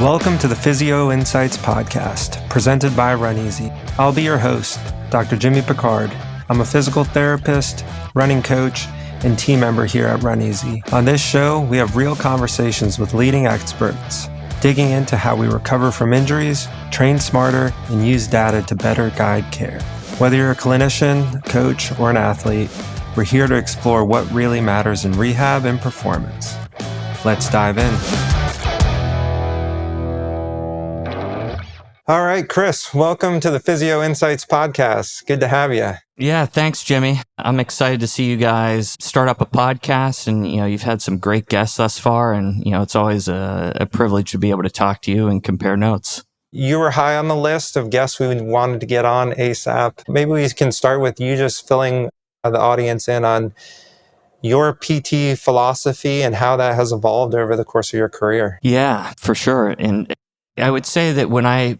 Welcome to the Physio Insights podcast, presented by Run Easy. I'll be your host, Dr. Jimmy Picard. I'm a physical therapist, running coach, and team member here at Run Easy. On this show, we have real conversations with leading experts, digging into how we recover from injuries, train smarter, and use data to better guide care. Whether you're a clinician, coach, or an athlete, we're here to explore what really matters in rehab and performance. Let's dive in. All right, Chris, welcome to the Physio Insights podcast. Good to have you. Yeah, thanks, Jimmy. I'm excited to see you guys start up a podcast, and you've had some great guests thus far, and it's always a privilege to be able to talk to you and compare notes. You were high on the list of guests we wanted to get on ASAP. Maybe we can start with you just filling the audience in on your PT philosophy and how that has evolved over the course of your career. Yeah, for sure. And I would say that when I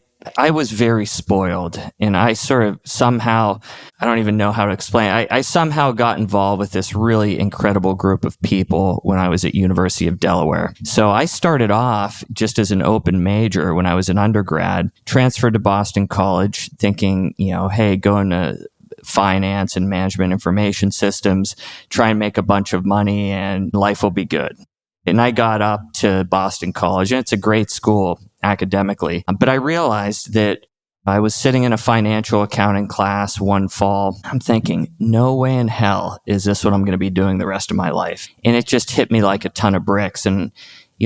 was very spoiled, and I sort of somehow, I don't even know how to explain. I somehow got involved with this really incredible group of people when I was at University of Delaware. So I started off just as an open major when I was an undergrad, transferred to Boston College thinking, hey, going to finance and management information systems, try and make a bunch of money and life will be good. And I got up to Boston College, and it's a great school academically. But I realized that I was sitting in a financial accounting class one fall. I'm thinking, no way in hell is this what I'm going to be doing the rest of my life. And it just hit me like a ton of bricks. And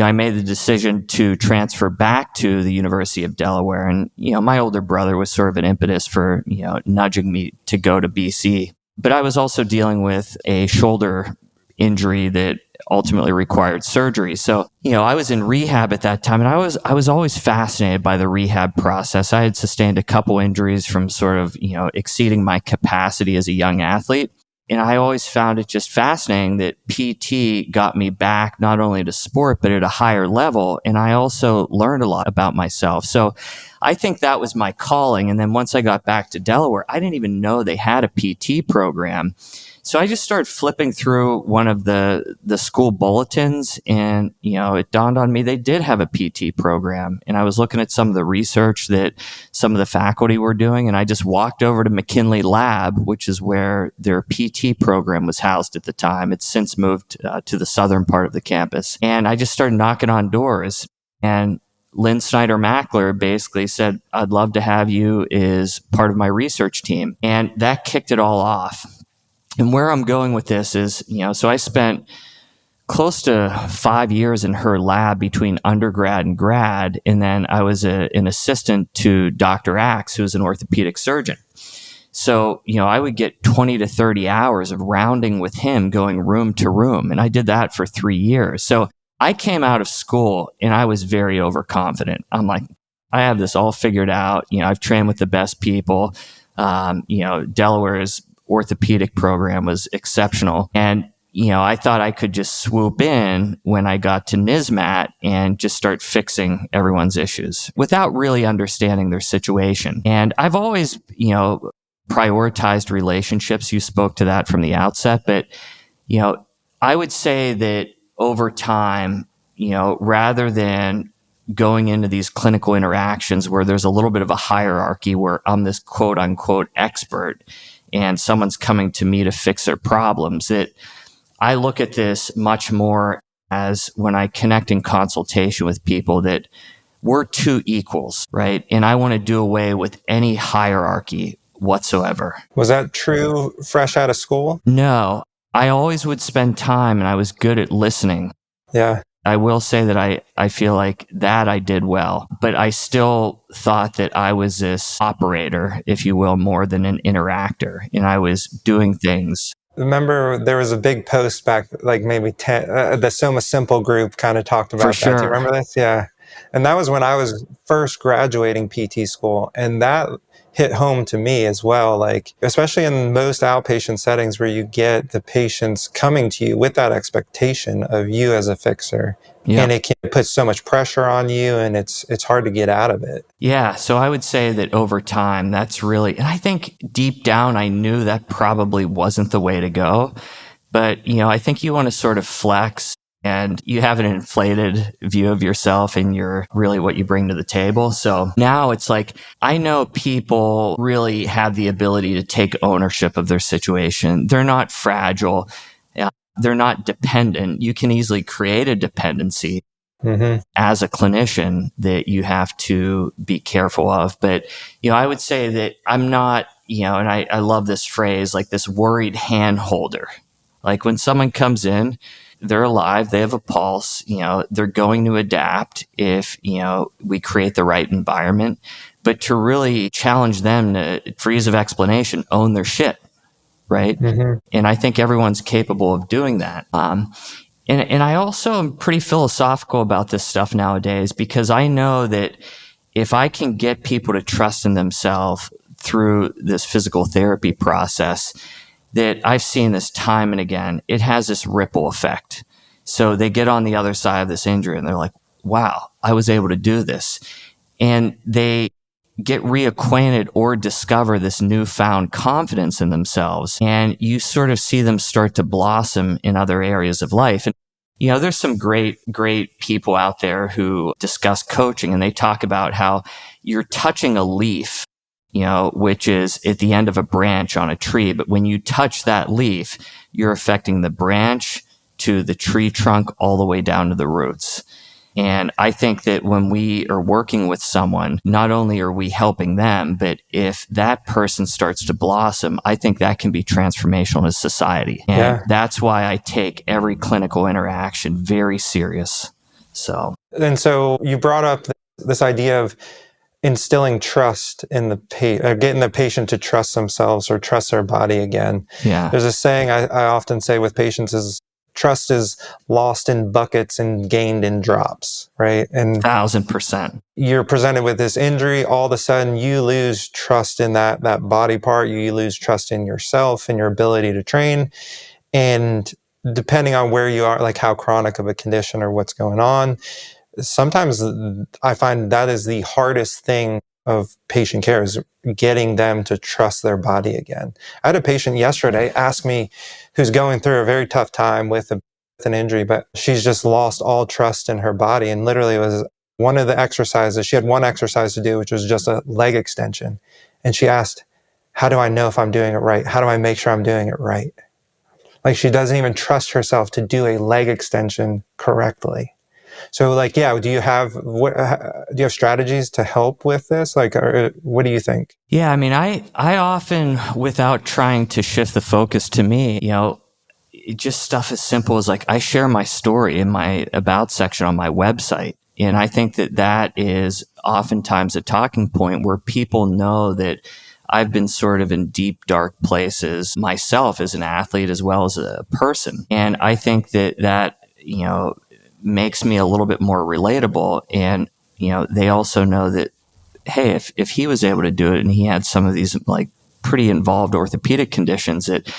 I made the decision to transfer back to the University of Delaware. And, my older brother was sort of an impetus for, nudging me to go to BC. But I was also dealing with a shoulder injury that ultimately required surgery. So, I was in rehab at that time, and I was always fascinated by the rehab process. I had sustained a couple injuries from sort of, exceeding my capacity as a young athlete. And I always found it just fascinating that PT got me back not only to sport, but at a higher level. And I also learned a lot about myself. So I think that was my calling. And then once I got back to Delaware, I didn't even know they had a PT program. So I just started flipping through one of the school bulletins, and, it dawned on me they did have a PT program. And I was looking at some of the research that some of the faculty were doing, and I just walked over to McKinley Lab, which is where their PT program was housed at the time. It's since moved to the southern part of the campus. And I just started knocking on doors, and Lynn Snyder-Mackler basically said, I'd love to have you as part of my research team. And that kicked it all off. And where I'm going with this is, so I spent close to 5 years in her lab between undergrad and grad. And then I was an assistant to Dr. Axe, who was an orthopedic surgeon. So, I would get 20 to 30 hours of rounding with him, going room to room. And I did that for 3 years. So I came out of school and I was very overconfident. I'm like, I have this all figured out. I've trained with the best people. Delaware's orthopedic program was exceptional. And, I thought I could just swoop in when I got to NISMAT and just start fixing everyone's issues without really understanding their situation. And I've always, prioritized relationships. You spoke to that from the outset, but, I would say that over time, rather than going into these clinical interactions where there's a little bit of a hierarchy where I'm this quote unquote expert and someone's coming to me to fix their problems, that I look at this much more as when I connect in consultation with people that we're two equals, right? And I want to do away with any hierarchy whatsoever. Was that true fresh out of school? No, I always would spend time, and I was good at listening. Yeah. I will say that I feel like that I did well, but I still thought that I was this operator, if you will, more than an interactor. And I was doing things. Remember, there was a big post back, like maybe 10, the Soma Simple group kind of talked about For that. sure. Do you remember this? Yeah. And that was when I was first graduating PT school. And that hit home to me as well, like especially in most outpatient settings where you get the patients coming to you with that expectation of you as a fixer. Yeah. And it can put so much pressure on you, and it's hard to get out of it. Yeah. So I would say that over time, that's really, and I think deep down, I knew that probably wasn't the way to go. But, I think you want to sort of flex and you have an inflated view of yourself and you're really what you bring to the table. So now it's like, I know people really have the ability to take ownership of their situation. They're not fragile. They're not dependent. You can easily create a dependency as a clinician that you have to be careful of. But, I would say that I'm not, and I love this phrase, like this worried hand holder. Like when someone comes in, they're alive, they have a pulse, they're going to adapt if, we create the right environment. But to really challenge them to, for ease of explanation, own their shit, right? And I think everyone's capable of doing that. And I also am pretty philosophical about this stuff nowadays, because I know that if I can get people to trust in themselves through this physical therapy process, that I've seen this time and again, it has this ripple effect. So they get on the other side of this injury and they're like, wow, I was able to do this. And they get reacquainted or discover this newfound confidence in themselves. And you sort of see them start to blossom in other areas of life. And, there's some great people out there who discuss coaching, and they talk about how you're touching a leaf, which is at the end of a branch on a tree. But when you touch that leaf, you're affecting the branch to the tree trunk all the way down to the roots. And I think that when we are working with someone, not only are we helping them, but if that person starts to blossom, I think that can be transformational to society. And that's why I take every clinical interaction very serious. So you brought up this idea of instilling trust in getting the patient to trust themselves or trust their body again. Yeah. There's a saying I often say with patients is, trust is lost in buckets and gained in drops, right? And 1,000%. You're presented with this injury, all of a sudden you lose trust in that body part, you lose trust in yourself and your ability to train. And depending on where you are, like how chronic of a condition or what's going on, sometimes I find that is the hardest thing of patient care, is getting them to trust their body again. I had a patient yesterday ask me, who's going through a very tough time with an injury, but she's just lost all trust in her body. And literally it was one of the exercises, she had one exercise to do, which was just a leg extension. And she asked, how do I know if I'm doing it right? How do I make sure I'm doing it right? Like she doesn't even trust herself to do a leg extension correctly. So do you have strategies to help with this? What do you think? Yeah, I mean, I often, without trying to shift the focus to me, just stuff as simple as like, I share my story in my about section on my website. And I think that is oftentimes a talking point where people know that I've been sort of in deep, dark places myself as an athlete as well as a person. And I think that makes me a little bit more relatable. And, they also know that, hey, if he was able to do it and he had some of these like pretty involved orthopedic conditions, that,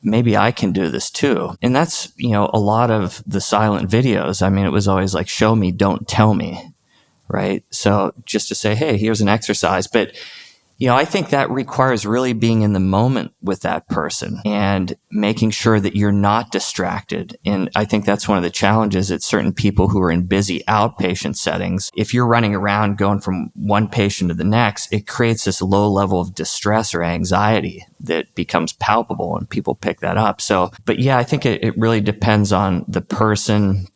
maybe I can do this too. And that's, a lot of the silent videos. I mean, it was always like, show me, don't tell me. Right. So just to say, hey, here's an exercise. But, I think that requires really being in the moment with that person and making sure that you're not distracted. And I think that's one of the challenges at certain people who are in busy outpatient settings. If you're running around going from one patient to the next, it creates this low level of distress or anxiety that becomes palpable, and people pick that up. So, but yeah, I think it really depends on the person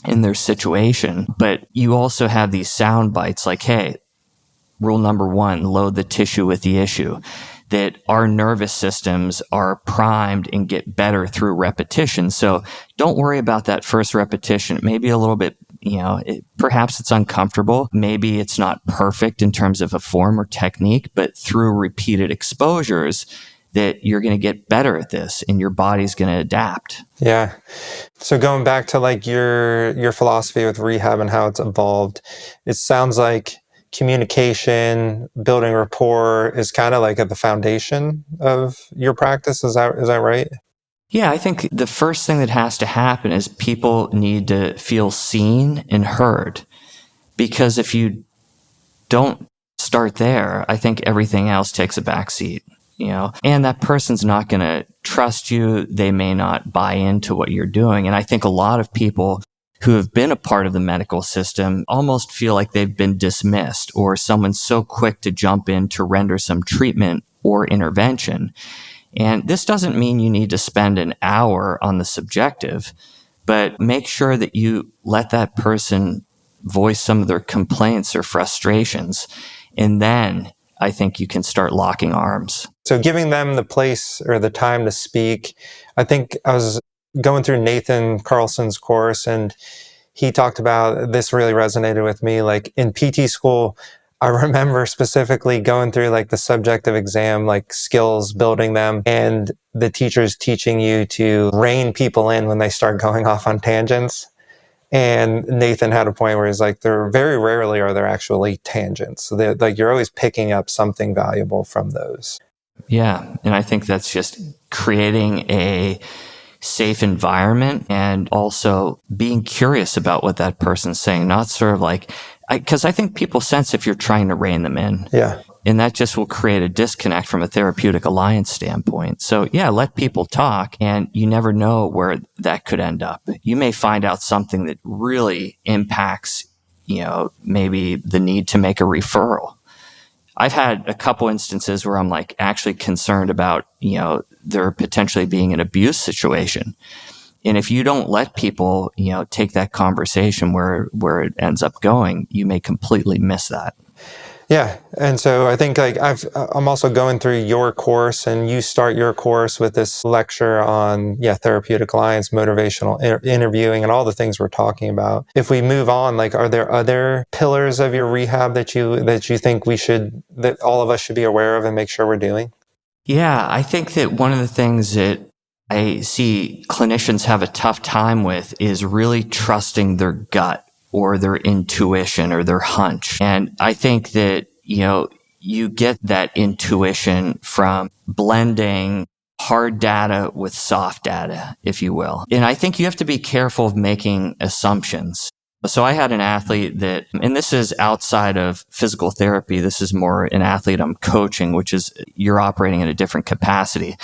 in their situation. But you also have these sound bites like, hey, rule number 1, load the tissue with the issue. That our nervous systems are primed and get better through repetition. So don't worry about that first repetition. Maybe a little bit, perhaps it's uncomfortable. Maybe it's not perfect in terms of a form or technique, but through repeated exposures that you're going to get better at this and your body's going to adapt. Yeah. So going back to like your philosophy with rehab and how it's evolved, it sounds like communication, building rapport is kind of like at the foundation of your practice. Is that right? Yeah, I think the first thing that has to happen is people need to feel seen and heard. Because if you don't start there, I think everything else takes a backseat. and that person's not going to trust you. They may not buy into what you're doing. And I think a lot of people who have been a part of the medical system almost feel like they've been dismissed, or someone's so quick to jump in to render some treatment or intervention. And this doesn't mean you need to spend an hour on the subjective, but make sure that you let that person voice some of their complaints or frustrations. And then I think you can start locking arms. So giving them the place or the time to speak. I think I was going through Nathan Carlson's course, and he talked about, this really resonated with me. Like in PT school, I remember specifically going through like the subjective exam, like skills, building them, and the teachers teaching you to rein people in when they start going off on tangents. And Nathan had a point where he's like, there very rarely are there actually tangents. So like you're always picking up something valuable from those. Yeah. And I think that's just creating a safe environment and also being curious about what that person's saying, not sort of like, because I think people sense if you're trying to rein them in. Yeah. And that just will create a disconnect from a therapeutic alliance standpoint. So yeah, let people talk, and you never know where that could end up. You may find out something that really impacts, maybe the need to make a referral. I've had a couple instances where I'm like actually concerned about, there potentially being an abuse situation. And if you don't let people, take that conversation where it ends up going, you may completely miss that. Yeah. And so I think like I'm also going through your course, and you start your course with this lecture on, therapeutic alliance, motivational interviewing, and all the things we're talking about. If we move on, like, are there other pillars of your rehab that you think that all of us should be aware of and make sure we're doing? Yeah, I think that one of the things that I see clinicians have a tough time with is really trusting their gut or their intuition or their hunch. And I think that, you get that intuition from blending hard data with soft data, if you will. And I think you have to be careful of making assumptions. So I had an athlete that, and this is outside of physical therapy, this is more an athlete I'm coaching, which is you're operating in a different capacity.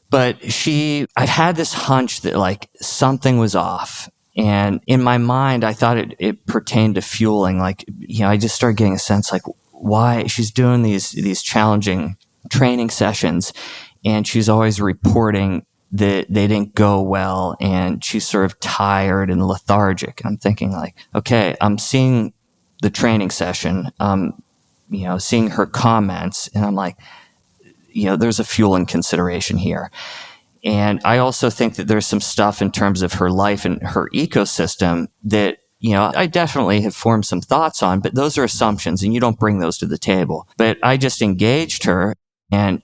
But I'd had this hunch that like something was off. And in my mind, I thought it pertained to fueling. Like, I just started getting a sense like why she's doing these challenging training sessions, and she's always reporting that they didn't go well, and she's sort of tired and lethargic. And I'm thinking like, okay, I'm seeing the training session, seeing her comments, and I'm like, there's a fueling consideration here. And I also think that there's some stuff in terms of her life and her ecosystem that, I definitely have formed some thoughts on, but those are assumptions and you don't bring those to the table. But I just engaged her, and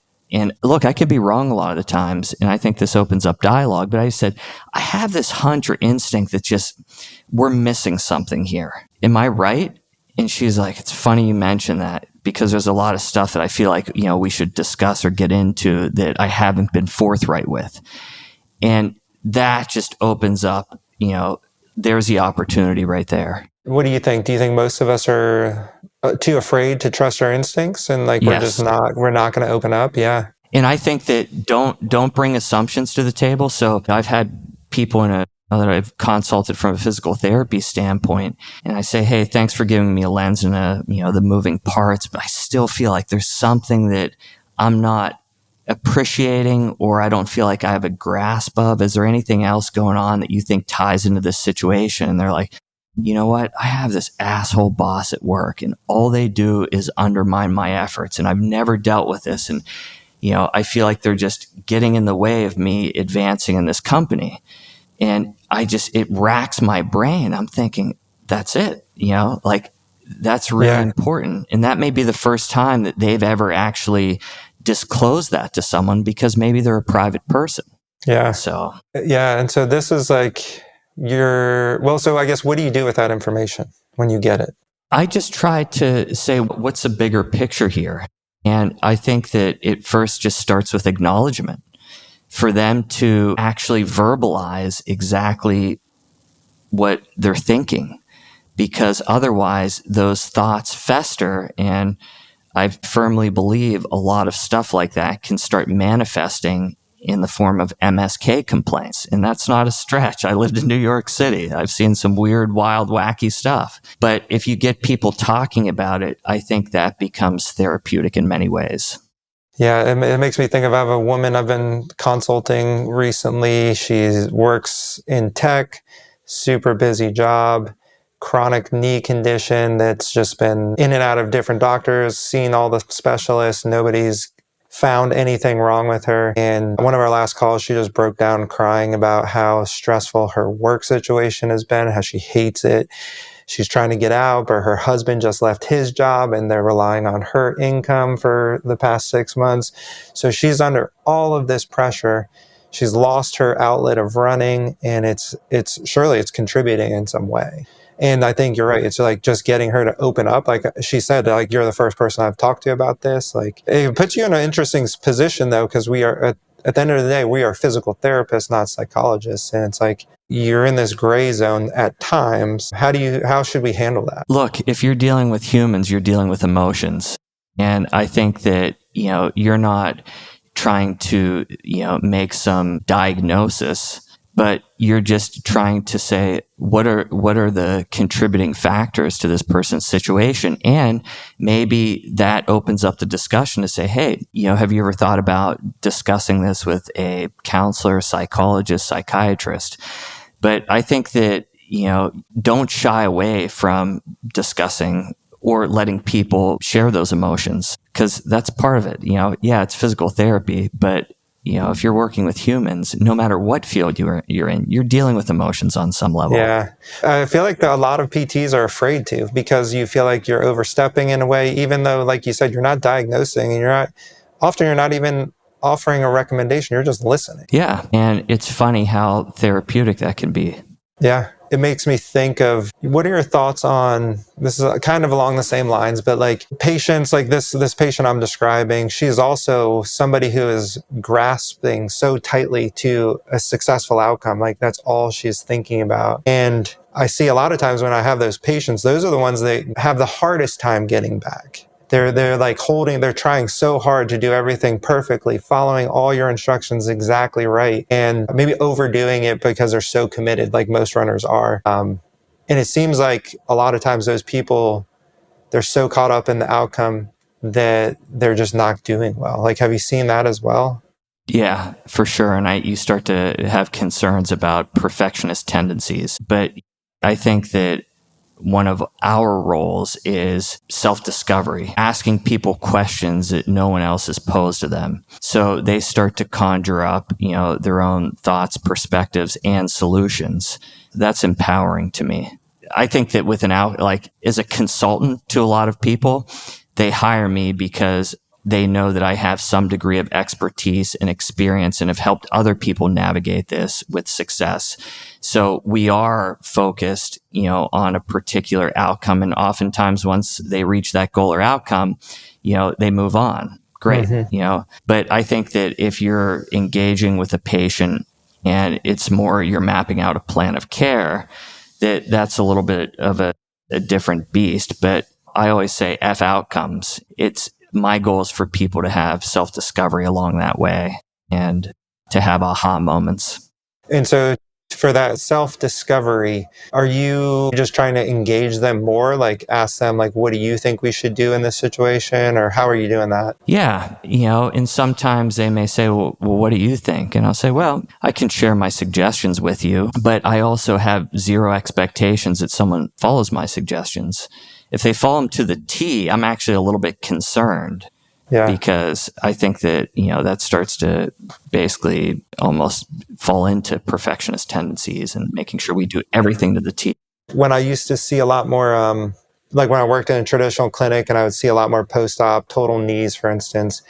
look, I could be wrong a lot of the times, and I think this opens up dialogue, but I said, I have this hunch or instinct that just, we're missing something here. Am I right? And she's like, it's funny you mention that, because there's a lot of stuff that I feel like, we should discuss or get into that I haven't been forthright with. And that just opens up, there's the opportunity right there. What do you think? Do you think most of us are too afraid to trust our instincts, and like Yes. we're not going to open up? Yeah. And I think that don't bring assumptions to the table. So I've had people that I've consulted from a physical therapy standpoint, and I say, hey, thanks for giving me a lens and the moving parts, but I still feel like there's something that I'm not appreciating, or I don't feel like I have a grasp of. Is there anything else going on that you think ties into this situation? And they're like, you know what? I have this asshole boss at work, and all they do is undermine my efforts, and I've never dealt with this. And, I feel like they're just getting in the way of me advancing in this company. And it racks my brain. I'm thinking, that's it, like that's really important. And that may be the first time that they've ever actually disclosed that to someone, because maybe they're a private person. Yeah. So, and so this is like so I guess, what do you do with that information when you get it? I just try to say, what's the bigger picture here? And I think that it first just starts with acknowledgement, for them to actually verbalize exactly what they're thinking, because otherwise those thoughts fester. And I firmly believe a lot of stuff like that can start manifesting in the form of MSK complaints. And that's not a stretch. I lived in New York City. I've seen some weird, wild, wacky stuff. But if you get people talking about it, I think that becomes therapeutic in many ways. Yeah, it makes me think of, I have a woman I've been consulting recently. She works in tech, super busy job, chronic knee condition that's just been in and out of different doctors, seen all the specialists. Nobody's found anything wrong with her. And one of our last calls, she just broke down crying about how stressful her work situation has been, how she hates it. She's trying to get out, but her husband just left his job and they're relying on her income for the past 6 months. So she's under all of this pressure. She's lost her outlet of running, and it's surely it's contributing in some way. And I think you're right. It's like just getting her to open up. Like she said, like, you're the first person I've talked to about this. Like, it puts you in an interesting position though, because we are at the end of the day, we are physical therapists, not psychologists. And it's like, you're in this gray zone at times. How should we handle that? Look, if you're dealing with humans, you're dealing with emotions. And I think that, you're not trying to, make some diagnosis, but you're just trying to say, what are the contributing factors to this person's situation? And maybe that opens up the discussion to say, hey, have you ever thought about discussing this with a counselor, psychologist, psychiatrist? But I think that, don't shy away from discussing or letting people share those emotions, because that's part of it. Yeah, it's physical therapy, but if you're working with humans, no matter what field you're in, you're dealing with emotions on some level. Yeah. I feel like a lot of PTs are afraid to, because you feel like you're overstepping in a way, even though, like you said, you're not diagnosing and you're not even offering a recommendation. You're just listening. Yeah. And it's funny how therapeutic that can be. Yeah. It makes me think of, what are your thoughts on, this is kind of along the same lines, but like patients like this patient I'm describing, she's also somebody who is grasping so tightly to a successful outcome. Like that's all she's thinking about. And I see a lot of times when I have those patients, those are the ones that have the hardest time getting back. They're like they're trying so hard to do everything perfectly, following all your instructions exactly right, and maybe overdoing it because they're so committed, like most runners are. And it seems like a lot of times those people, they're so caught up in the outcome that they're just not doing well. Like, have you seen that as well? Yeah, for sure. And you start to have concerns about perfectionist tendencies. But I think that one of our roles is self-discovery, asking people questions that no one else has posed to them. So they start to conjure up, their own thoughts, perspectives, and solutions. That's empowering to me. I think that as a consultant to a lot of people, they hire me because they know that I have some degree of expertise and experience and have helped other people navigate this with success. So we are focused, on a particular outcome. And oftentimes once they reach that goal or outcome, they move on. Great. Mm-hmm. But I think that if you're engaging with a patient and it's more, you're mapping out a plan of care, that's a little bit of a different beast. But I always say F outcomes. My goal is for people to have self-discovery along that way and to have aha moments. And so for that self-discovery, are you just trying to engage them more? Like ask them, like, what do you think we should do in this situation? Or how are you doing that? Yeah. And sometimes they may say, well, what do you think? And I'll say, well, I can share my suggestions with you, but I also have zero expectations that someone follows my suggestions. If they follow them to the T, I'm actually a little bit concerned. Yeah. Because I think that, that starts to basically almost fall into perfectionist tendencies and making sure we do everything to the T. When I used to see a lot more, like when I worked in a traditional clinic, and I would see a lot more post-op total knees, for instance.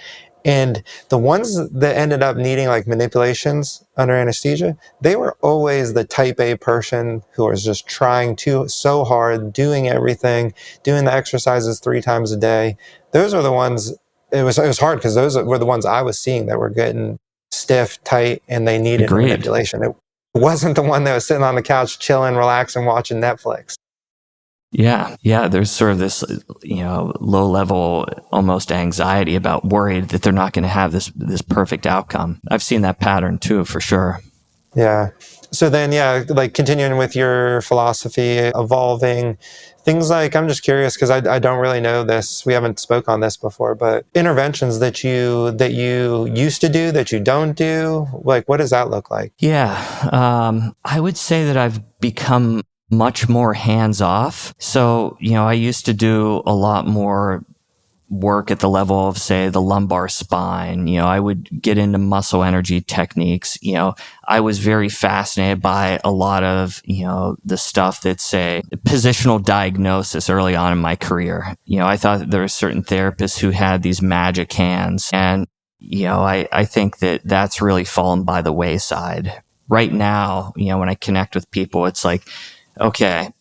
And the ones that ended up needing like manipulations under anesthesia, they were always the type A person who was just trying so hard, doing everything, doing the exercises 3 times a day. Those are the ones, it was hard because those were the ones I was seeing that were getting stiff, tight, and they needed a Agreed. manipulation. It wasn't the one that was sitting on the couch, chilling, relaxing, watching Netflix. Yeah. There's sort of this, low level, almost anxiety about worried that they're not going to have this perfect outcome. I've seen that pattern too, for sure. Yeah. So then, like continuing with your philosophy, evolving, things like, I'm just curious because I don't really know this. We haven't spoke on this before, but interventions that you used to do that you don't do, like what does that look like? Yeah. I would say that I've become much more hands off. So, I used to do a lot more work at the level of, say, the lumbar spine. I would get into muscle energy techniques. I was very fascinated by a lot of, the stuff that's, say, positional diagnosis early on in my career. I thought that there were certain therapists who had these magic hands. And, I think that that's really fallen by the wayside. Right now, when I connect with people, it's like, okay,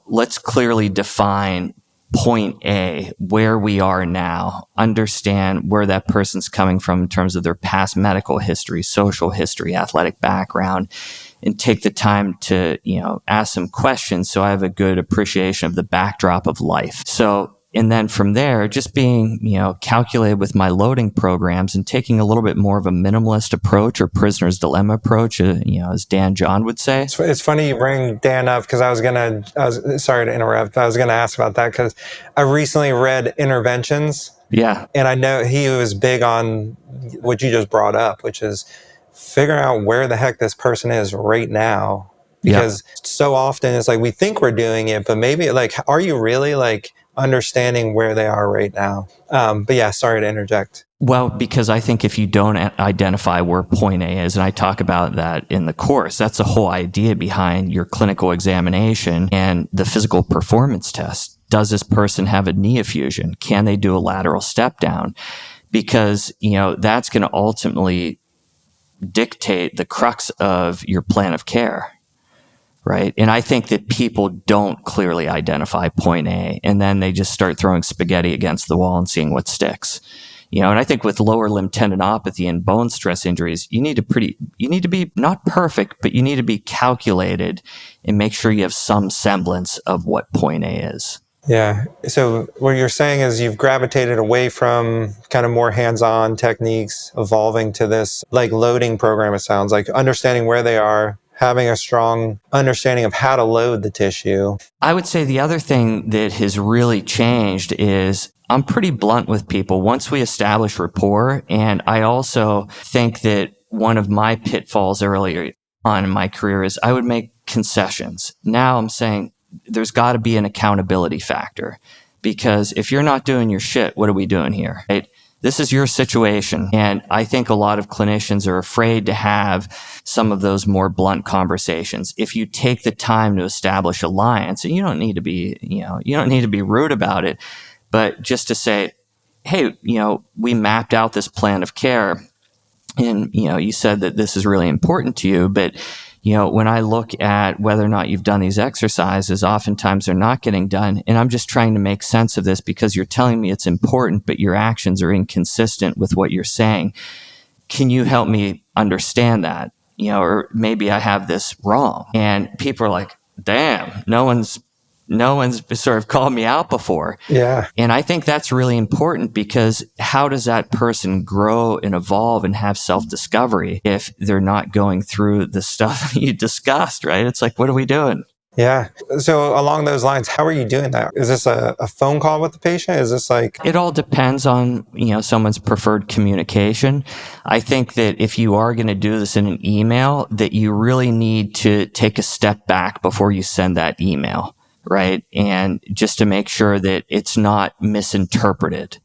let's clearly define point A, where we are now, understand where that person's coming from in terms of their past medical history, social history, athletic background, and take the time to, ask some questions so I have a good appreciation of the backdrop of life. So, and then from there, just being, calculated with my loading programs and taking a little bit more of a minimalist approach or prisoner's dilemma approach, as Dan John would say. It's funny you bring Dan up because sorry to interrupt. I was going to ask about that because I recently read Interventions. Yeah. And I know he was big on what you just brought up, which is figuring out where the heck this person is right now. Because so often it's like we think we're doing it, but maybe like, are you really like understanding where they are right now? But yeah, sorry to interject. Well, because I think if you don't identify where point A is, and I talk about that in the course, that's the whole idea behind your clinical examination and the physical performance test. Does this person have a knee effusion? Can they do a lateral step down? Because, that's going to ultimately dictate the crux of your plan of care. Right. And I think that people don't clearly identify point A, and then they just start throwing spaghetti against the wall and seeing what sticks. And I think with lower limb tendinopathy and bone stress injuries, you need to be not perfect, but you need to be calculated and make sure you have some semblance of what point A is. Yeah. So what you're saying is you've gravitated away from kind of more hands-on techniques, evolving to this like loading program, it sounds like, understanding where they are, having a strong understanding of how to load the tissue. I would say the other thing that has really changed is I'm pretty blunt with people once we establish rapport. And I also think that one of my pitfalls earlier on in my career is I would make concessions. Now I'm saying there's got to be an accountability factor, because if you're not doing your shit, what are we doing here? Right? This is your situation. And I think a lot of clinicians are afraid to have some of those more blunt conversations. If you take the time to establish alliance, and you don't need to be rude about it, but just to say, hey, we mapped out this plan of care, and, you said that this is really important to you, but when I look at whether or not you've done these exercises, oftentimes they're not getting done. And I'm just trying to make sense of this because you're telling me it's important, but your actions are inconsistent with what you're saying. Can you help me understand that? Or maybe I have this wrong. And people are like, damn, no one's sort of called me out before. Yeah. And I think that's really important, because how does that person grow and evolve and have self-discovery if they're not going through the stuff that you discussed, right? It's like, what are we doing? Yeah. So along those lines, how are you doing that? Is this a phone call with the patient? Is this like... It all depends on, someone's preferred communication. I think that if you are going to do this in an email, that you really need to take a step back before you send that email. Right. And just to make sure that it's not misinterpreted.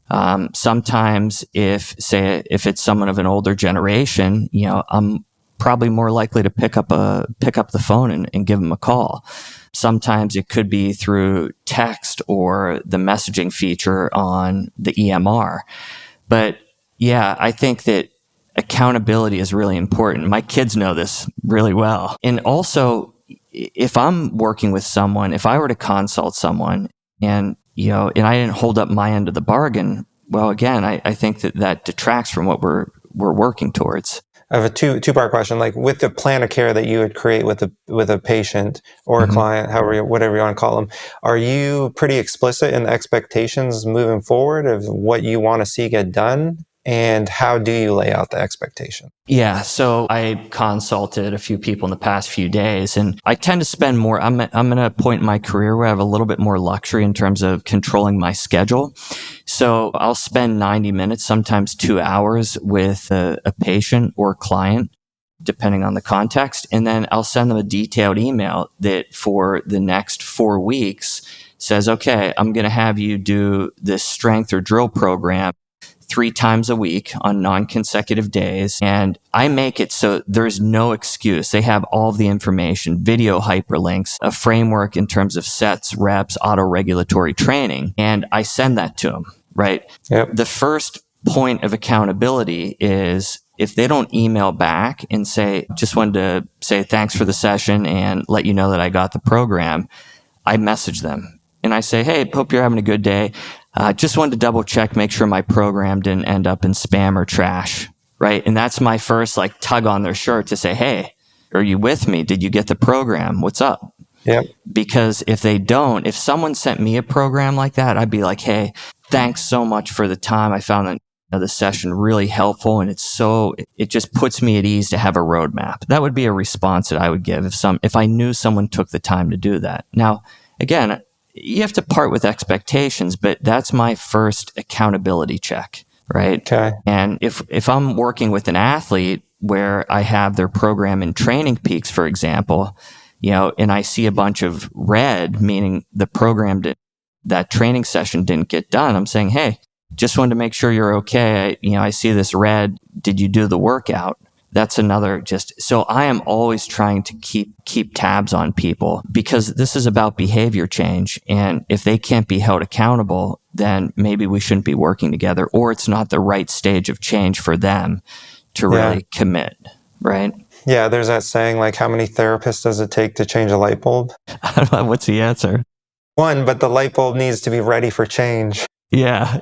Sometimes if it's someone of an older generation, I'm probably more likely to pick up the phone and give them a call. Sometimes it could be through text or the messaging feature on the EMR. But yeah, I think that accountability is really important. My kids know this really well. And also, if I'm working with someone, if I were to consult someone and I didn't hold up my end of the bargain, well, again, I think that detracts from what we're working towards. I have a two-part question. Like with the plan of care that you would create with a patient or a client, whatever you want to call them, are you pretty explicit in the expectations moving forward of what you want to see get done? And how do you lay out the expectation? Yeah, so I consulted a few people in the past few days, and I tend to spend more. I'm at a point in my career where I have a little bit more luxury in terms of controlling my schedule. So I'll spend 90 minutes, sometimes 2 hours with a patient or client, depending on the context. And then I'll send them a detailed email that for the next 4 weeks says, okay, I'm going to have you do this strength or drill program 3 times a week on non-consecutive days. And I make it so there's no excuse. They have all the information, video hyperlinks, a framework in terms of sets, reps, auto-regulatory training. And I send that to them, right? Yep. The first point of accountability is if they don't email back and say, just wanted to say thanks for the session and let you know that I got the program, I message them and I say, hey, hope you're having a good day. Just wanted to double check, make sure my program didn't end up in spam or trash, right? And that's my first like tug on their shirt to say, hey, are you with me? Did you get the program? What's up? Yep. Because if they don't, if someone sent me a program like that, I'd be like, hey, thanks so much for the time. I found that the session really helpful, and it just puts me at ease to have a roadmap. That would be a response that I would give if I knew someone took the time to do that. Now, again, you have to part with expectations, but that's my first accountability check, right? Okay. And if I'm working with an athlete where I have their program in Training Peaks, for example, and I see a bunch of red, meaning the program that training session didn't get done, I'm saying, hey, just wanted to make sure you're okay. I see this red. Did you do the workout? That's another so I am always trying to keep tabs on people because this is about behavior change. And if they can't be held accountable, then maybe we shouldn't be working together, or it's not the right stage of change for them to really commit, right? Yeah, there's that saying, like, how many therapists does it take to change a light bulb? What's the answer? One, but the light bulb needs to be ready for change. Yeah,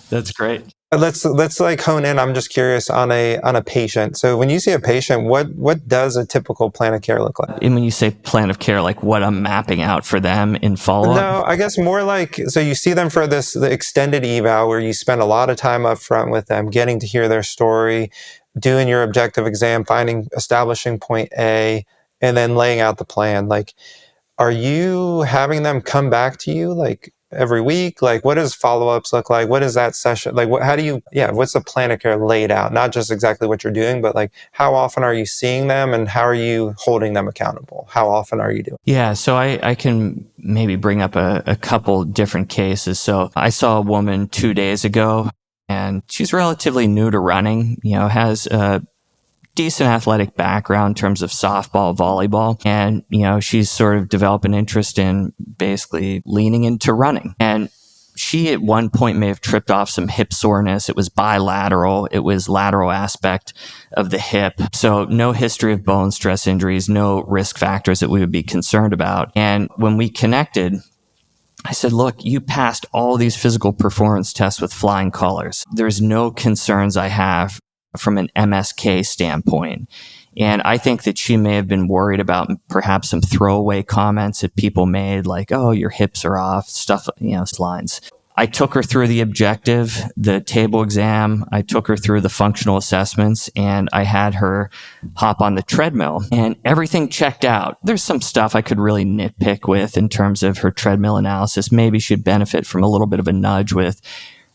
that's great. Let's like hone in. I'm just curious on a patient. So when you see a patient, what does a typical plan of care look like? And when you say plan of care, like what I'm mapping out for them in follow-up? No, I guess more like, so you see them for the extended eval where you spend a lot of time up front with them, getting to hear their story, doing your objective exam, establishing point A, and then laying out the plan. Like, are you having them come back to you like every week? Like, what does follow-ups look like? What is that session? Like, what's the plan of care laid out? Not just exactly what you're doing, but like, how often are you seeing them and how are you holding them accountable? How often are you doing? Yeah, so I can maybe bring up a couple different cases. So I saw a woman 2 days ago and she's relatively new to running, has a decent athletic background in terms of softball, volleyball. And, she's sort of developed an interest in basically leaning into running. And she at one point may have tripped off some hip soreness. It was bilateral. It was lateral aspect of the hip. So no history of bone stress injuries, no risk factors that we would be concerned about. And when we connected, I said, look, you passed all these physical performance tests with flying colors. There's no concerns I have from an MSK standpoint. And I think that she may have been worried about perhaps some throwaway comments that people made, like, oh, your hips are off, stuff, lines. I took her through the objective, the table exam. I took her through the functional assessments, and I had her hop on the treadmill, and everything checked out. There's some stuff I could really nitpick with in terms of her treadmill analysis. Maybe she'd benefit from a little bit of a nudge with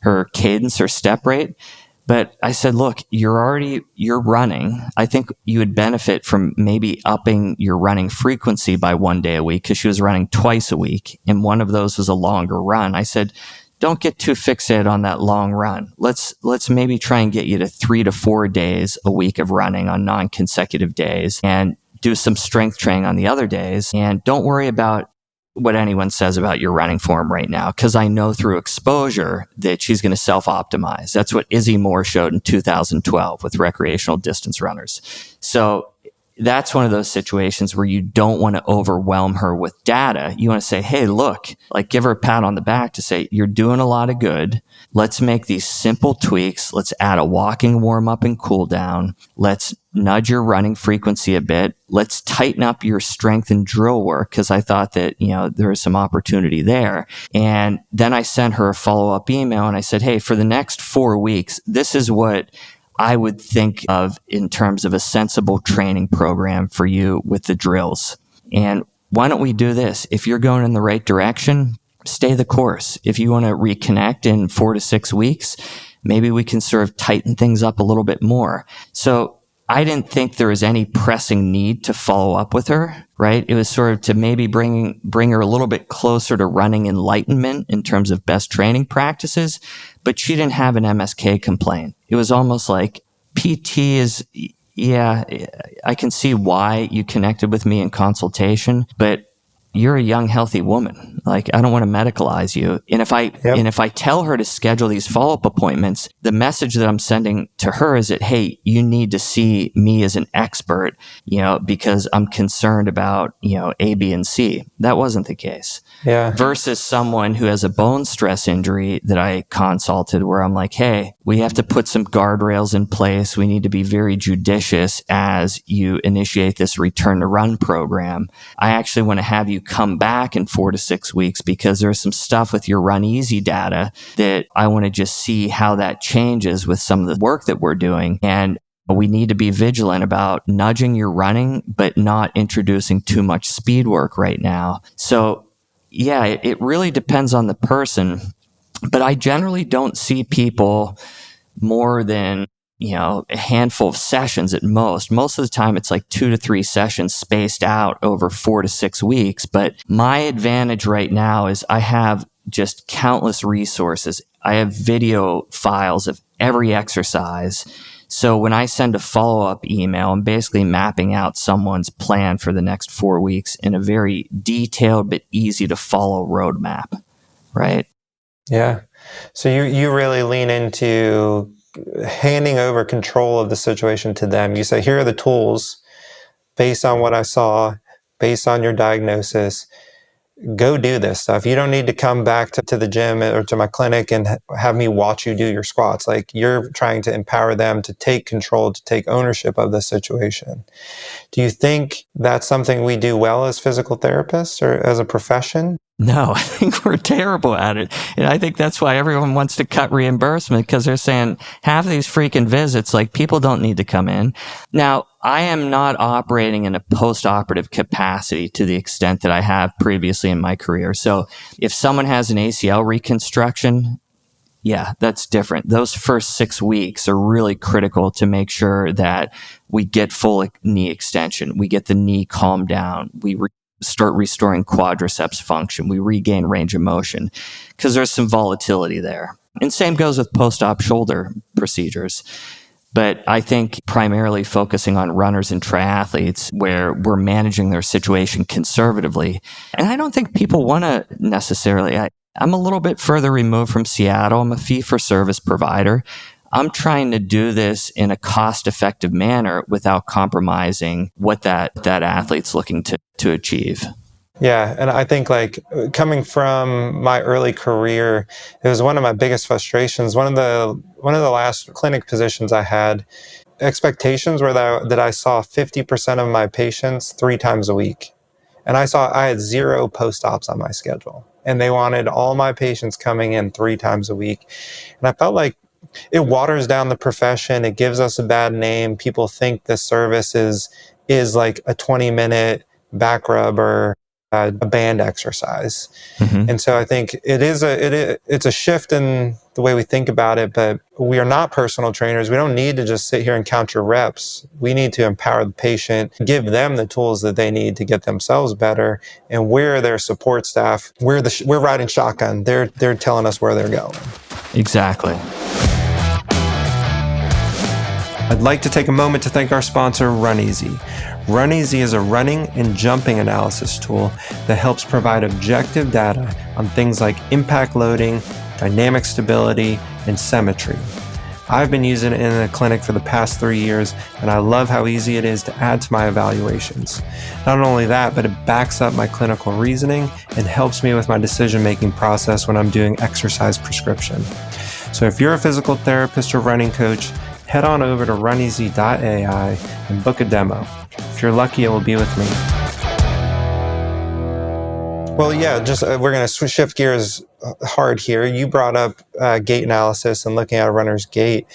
her cadence or step rate. But I said, look, you're running. I think you would benefit from maybe upping your running frequency by 1 day a week, because she was running twice a week. And one of those was a longer run. I said, don't get too fixated on that long run. Let's maybe try and get you to 3 to 4 days a week of running on non-consecutive days and do some strength training on the other days. And don't worry about what anyone says about your running form right now, because I know through exposure that she's going to self-optimize. That's what Izzy Moore showed in 2012 with recreational distance runners. So that's one of those situations where you don't want to overwhelm her with data. You want to say, hey, look, like give her a pat on the back to say, you're doing a lot of good. Let's make these simple tweaks. Let's add a walking warm up and cool down. Let's nudge your running frequency a bit. Let's tighten up your strength and drill work, because I thought that, there was some opportunity there. And then I sent her a follow-up email and I said, hey, for the next 4 weeks, this is what I would think of in terms of a sensible training program for you with the drills. And why don't we do this? If you're going in the right direction, stay the course. If you want to reconnect in 4 to 6 weeks, maybe we can sort of tighten things up a little bit more. So I didn't think there was any pressing need to follow up with her, right? It was sort of to maybe bring her a little bit closer to running enlightenment in terms of best training practices, but she didn't have an MSK complaint. It was almost like PT is, yeah, I can see why you connected with me in consultation, but you're a young, healthy woman. Like, I don't want to medicalize you. And if I tell her to schedule these follow-up appointments, the message that I'm sending to her is that, hey, you need to see me as an expert, because I'm concerned about, A, B, and C. That wasn't the case. Yeah. Versus someone who has a bone stress injury that I consulted, where I'm like, hey, we have to put some guardrails in place. We need to be very judicious as you initiate this return to run program. I actually want to have you come back in 4 to 6 weeks, because there's some stuff with your Run Easy data that I want to just see how that changes with some of the work that we're doing. And we need to be vigilant about nudging your running, but not introducing too much speed work right now. So yeah, it really depends on the person, but I generally don't see people more than, a handful of sessions at most. Most of the time it's like 2 to 3 sessions spaced out over 4 to 6 weeks. But my advantage right now is I have just countless resources. I have video files of every exercise. So when I send a follow-up email, I'm basically mapping out someone's plan for the next 4 weeks in a very detailed but easy to follow roadmap, right? Yeah. So you really lean into handing over control of the situation to them. You say, here are the tools based on what I saw, based on your diagnosis. Go do this stuff. You don't need to come back to the gym or to my clinic and have me watch you do your squats. Like, you're trying to empower them to take control, to take ownership of the situation. Do you think that's something we do well as physical therapists or as a profession? No, I think we're terrible at it. And I think that's why everyone wants to cut reimbursement, because they're saying half of these freaking visits, like, people don't need to come in. Now, I am not operating in a post-operative capacity to the extent that I have previously in my career. So if someone has an ACL reconstruction, yeah, that's different. Those first 6 weeks are really critical to make sure that we get full knee extension. We get the knee calmed down. We start restoring quadriceps function. We regain range of motion, because there's some volatility there. And same goes with post-op shoulder procedures. But I think primarily focusing on runners and triathletes, where we're managing their situation conservatively. And I don't think people want to necessarily, I'm a little bit further removed from Seattle. I'm a fee-for-service provider. I'm trying to do this in a cost-effective manner without compromising what that athlete's looking to achieve. Yeah, and I think, like, coming from my early career, it was one of my biggest frustrations. One of the last clinic positions I had, expectations were that I saw 50% of my patients 3 times a week. And I had 0 post-ops on my schedule. And they wanted all my patients coming in 3 times a week. And I felt like it waters down the profession. It gives us a bad name. People think the service is like a 20-minute back rub or a band exercise. Mm-hmm. And so I think it's a shift in the way we think about it, but we are not personal trainers. We don't need to just sit here and count your reps. We need to empower the patient, give them the tools that they need to get themselves better. And we're their support staff. We're riding shotgun. They're telling us where they're going. Exactly. I'd like to take a moment to thank our sponsor, Run Easy. Run Easy is a running and jumping analysis tool that helps provide objective data on things like impact loading, dynamic stability, and symmetry. I've been using it in the clinic for the past 3 years, and I love how easy it is to add to my evaluations. Not only that, but it backs up my clinical reasoning and helps me with my decision-making process when I'm doing exercise prescription. So if you're a physical therapist or running coach, head on over to runeasy.ai and book a demo. If you're lucky, it will be with me. Well, yeah, we're going to shift gears hard here. You brought up gait analysis and looking at a runner's gait.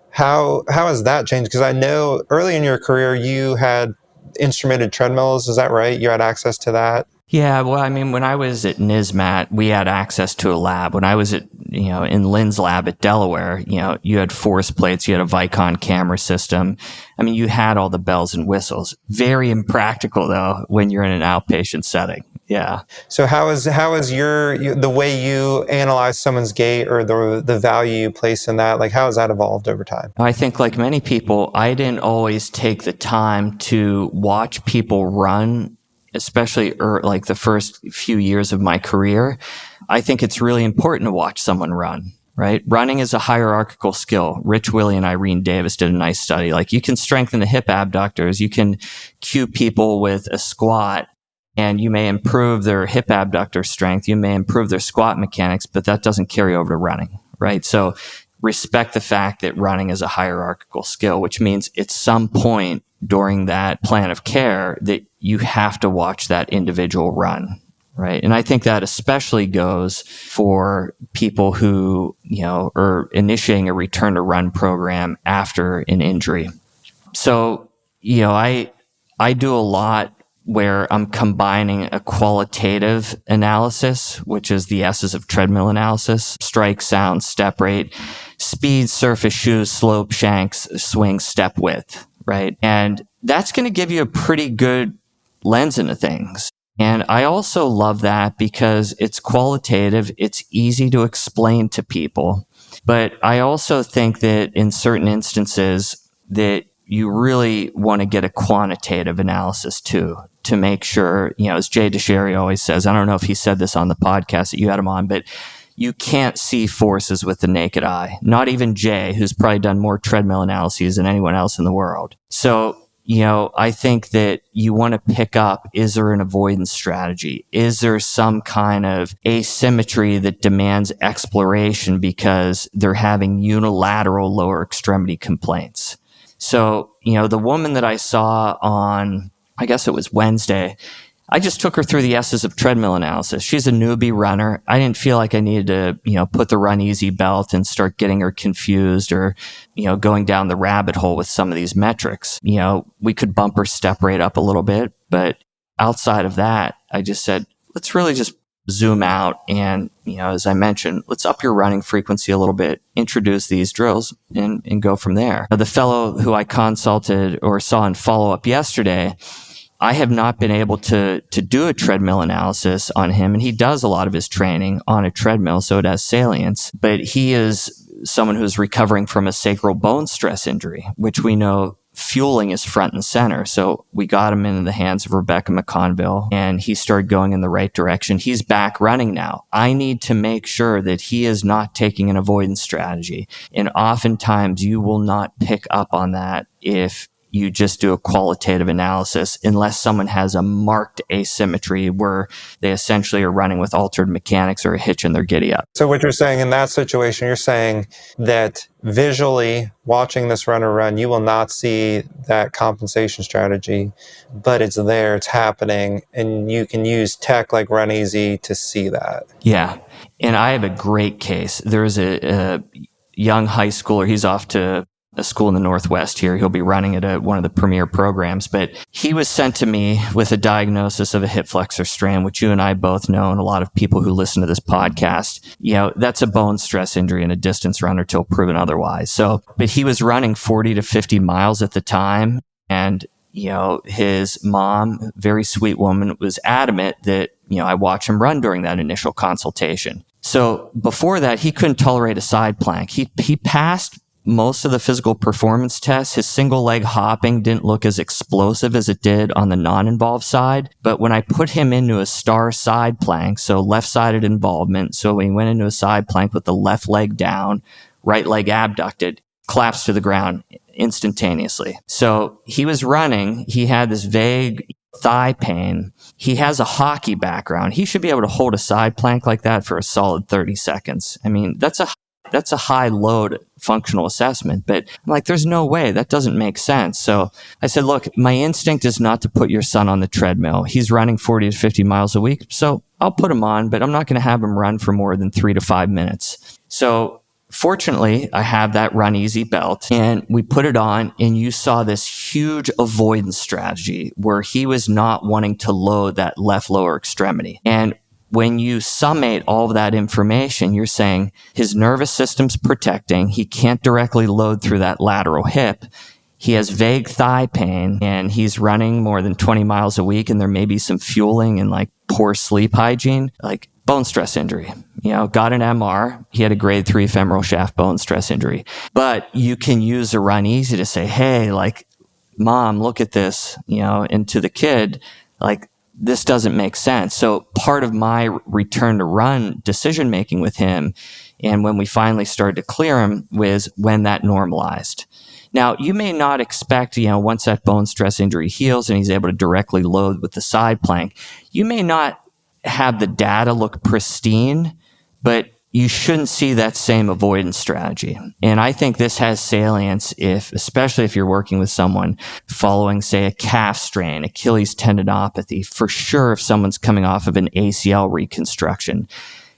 How has that changed? Because I know early in your career you had instrumented treadmills. Is that right? You had access to that? Yeah, well, I mean, when I was at NISMAT, we had access to a lab. When I was in Lynn's lab at Delaware, you had force plates, you had a Vicon camera system. I mean, you had all the bells and whistles. Very impractical, though, when you're in an outpatient setting. Yeah. So how is the way you analyze someone's gait or the value you place in that, like how has that evolved over time? I think like many people, I didn't always take the time to watch people run, especially like the first few years of my career. I think it's really important to watch someone run, right? Running is a hierarchical skill. Rich Willie and Irene Davis did a nice study. Like you can strengthen the hip abductors, you can cue people with a squat, and you may improve their hip abductor strength, you may improve their squat mechanics, but that doesn't carry over to running, right? So respect the fact that running is a hierarchical skill, which means at some point during that plan of care that you have to watch that individual run, right? And I think that especially goes for people who, are initiating a return to run program after an injury. So, I do a lot where I'm combining a qualitative analysis, which is the S's of treadmill analysis: strike, sound, step rate, speed, surface, shoes, slope, shanks, swing, step width, right? And that's going to give you a pretty good lens into things. And I also love that because it's qualitative, it's easy to explain to people. But I also think that in certain instances that you really want to get a quantitative analysis too, to make sure, as Jay DeSherry always says, I don't know if he said this on the podcast that you had him on, but you can't see forces with the naked eye. Not even Jay, who's probably done more treadmill analyses than anyone else in the world. So, I think that you want to pick up, is there an avoidance strategy? Is there some kind of asymmetry that demands exploration because they're having unilateral lower extremity complaints? So, the woman that I saw on, I guess it was Wednesday, I just took her through the S's of treadmill analysis. She's a newbie runner. I didn't feel like I needed to, put the Run Easy belt and start getting her confused or, going down the rabbit hole with some of these metrics. We could bump her step rate up a little bit, but outside of that, I just said, let's really just zoom out and, as I mentioned, let's up your running frequency a little bit, introduce these drills and go from there. The fellow who I consulted or saw in follow-up yesterday, I have not been able to do a treadmill analysis on him, and he does a lot of his training on a treadmill, so it has salience. But he is someone who's recovering from a sacral bone stress injury, which we know fueling is front and center. So we got him into the hands of Rebecca McConville, and he started going in the right direction. He's back running now. I need to make sure that he is not taking an avoidance strategy. And oftentimes you will not pick up on that if you just do a qualitative analysis, unless someone has a marked asymmetry where they essentially are running with altered mechanics or a hitch in their giddy up. So what you're saying in that situation, you're saying that visually watching this runner run, you will not see that compensation strategy, but it's there, it's happening, and you can use tech like Run Easy to see that. Yeah. And I have a great case. There's a young high schooler. He's off to a school in the Northwest here. He'll be running at one of the premier programs, but he was sent to me with a diagnosis of a hip flexor strain, which you and I both know, and a lot of people who listen to this podcast, that's a bone stress injury in a distance runner till proven otherwise. So, but he was running 40 to 50 miles at the time. And, his mom, very sweet woman, was adamant that, I watch him run during that initial consultation. So before that, he couldn't tolerate a side plank. He passed most of the physical performance tests. His single leg hopping didn't look as explosive as it did on the non-involved side. But when I put him into a star side plank, so left-sided involvement, so when he went into a side plank with the left leg down, right leg abducted, collapsed to the ground instantaneously. So he was running. He had this vague thigh pain. He has a hockey background. He should be able to hold a side plank like that for a solid 30 seconds. I mean, that's a That's a high load functional assessment. But I'm like, there's no way. That doesn't make sense. So I said, look, my instinct is not to put your son on the treadmill. He's running 40 to 50 miles a week. So I'll put him on, but I'm not going to have him run for more than 3 to 5 minutes. So fortunately, I have that Run Easy belt, and we put it on, and you saw this huge avoidance strategy where he was not wanting to load that left lower extremity. And when you summate all of that information, you're saying his nervous system's protecting. He can't directly load through that lateral hip. He has vague thigh pain, and he's running more than 20 miles a week, and there may be some fueling and like poor sleep hygiene, like bone stress injury. Got an MR. He had a grade 3 femoral shaft bone stress injury. But you can use a Run Easy to say, hey, like, mom, look at this, and to the kid, like, this doesn't make sense. So part of my return to run decision making with him, and when we finally started to clear him, was when that normalized. Now, you may not expect, once that bone stress injury heals and he's able to directly load with the side plank, you may not have the data look pristine, but you shouldn't see that same avoidance strategy. And I think this has salience especially if you're working with someone following, say, a calf strain, Achilles tendinopathy. For sure, if someone's coming off of an ACL reconstruction,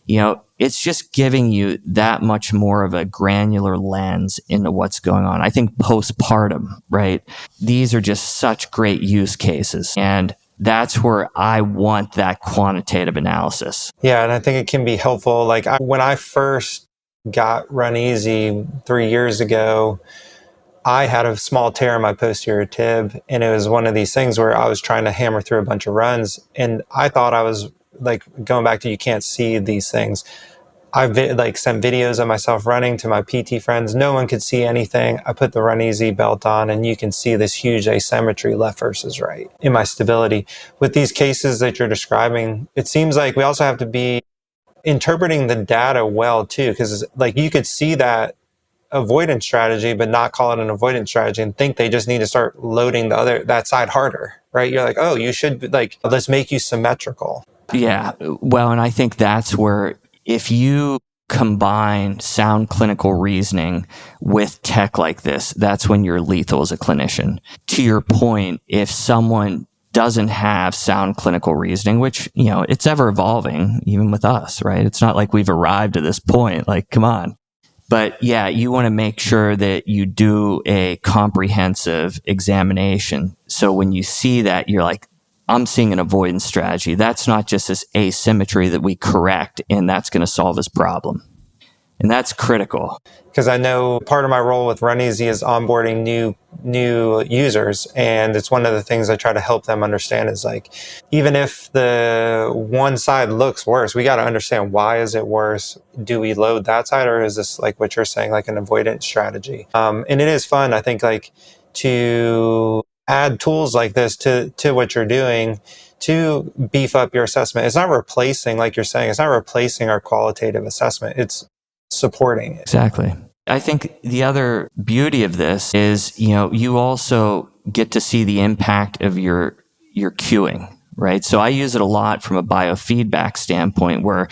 it's just giving you that much more of a granular lens into what's going on. I think postpartum, right? These are just such great use cases. And that's where I want that quantitative analysis. Yeah, and I think it can be helpful. Like when I first got Run Easy 3 years ago, I had a small tear in my posterior tib, and it was one of these things where I was trying to hammer through a bunch of runs, and I thought I was like, going back to, you can't see these things. I've sent videos of myself running to my PT friends. No one could see anything. I put the Run Easy belt on, and you can see this huge asymmetry left versus right in my stability. With these cases that you're describing, it seems like we also have to be interpreting the data well too, because like you could see that avoidance strategy, but not call it an avoidance strategy and think they just need to start loading that side harder, right? You're like, oh, you should let's make you symmetrical. Yeah. Well, and I think that's where, if you combine sound clinical reasoning with tech like this, that's when you're lethal as a clinician. To your point, if someone doesn't have sound clinical reasoning, which, it's ever evolving, even with us, right? It's not like we've arrived at this point, like, come on. But yeah, you want to make sure that you do a comprehensive examination. So when you see that, you're like, I'm seeing an avoidance strategy. That's not just this asymmetry that we correct, and that's going to solve his problem. And that's critical. Because I know part of my role with Run Easy is onboarding new users, and it's one of the things I try to help them understand is like, even if the one side looks worse, we got to understand, why is it worse? Do we load that side, or is this, like what you're saying, like an avoidance strategy? And it is fun, I think, like to add tools like this to what you're doing to beef up your assessment. It's not replacing, like you're saying, it's not replacing our qualitative assessment. It's supporting it. Exactly. I think the other beauty of this is, you also get to see the impact of your cueing, right? So I use it a lot from a biofeedback standpoint where,